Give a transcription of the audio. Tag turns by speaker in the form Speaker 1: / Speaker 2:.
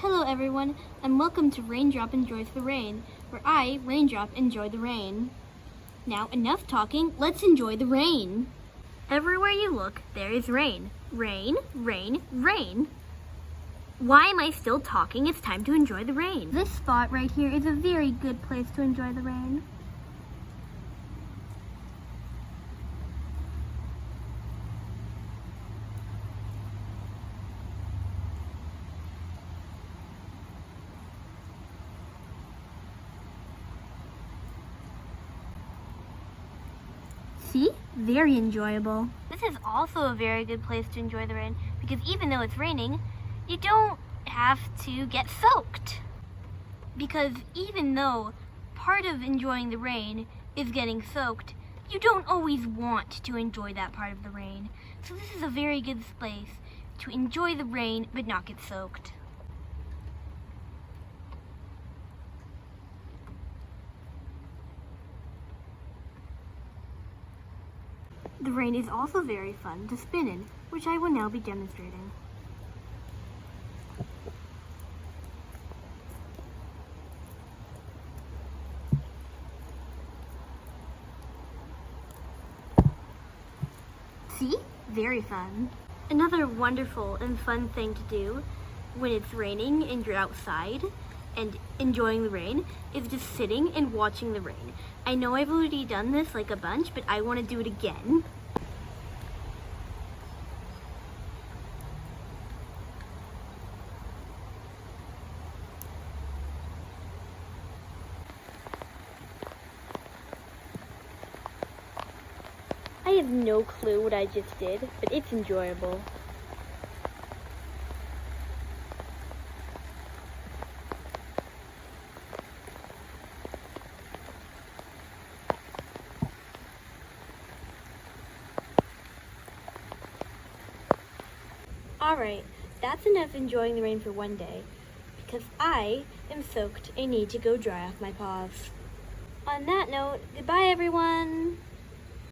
Speaker 1: Hello everyone, and welcome to Raindrop Enjoys the Rain, where I, Raindrop, enjoy the rain. Now, enough talking, let's enjoy the rain. Everywhere you look, there is rain. Rain, rain, rain. Why am I still talking? It's time to enjoy the rain. This spot right here is a very good place to enjoy the rain. See? Very enjoyable. This is also a very good place to enjoy the rain because even though it's raining, you don't have to get soaked. Because even though part of enjoying the rain is getting soaked, you don't always want to enjoy that part of the rain. So this is a very good place to enjoy the rain but not get soaked. The rain is also very fun to spin in, which I will now be demonstrating. See? Very fun. Another wonderful and fun thing to do when it's raining and you're outside and enjoying the rain is just sitting and watching the rain. I know I've already done this like a bunch, but I want to do it again. I have no clue what I just did, but it's enjoyable. Alright, that's enough enjoying the rain for one day, because I am soaked and need to go dry off my paws. On that note, goodbye everyone!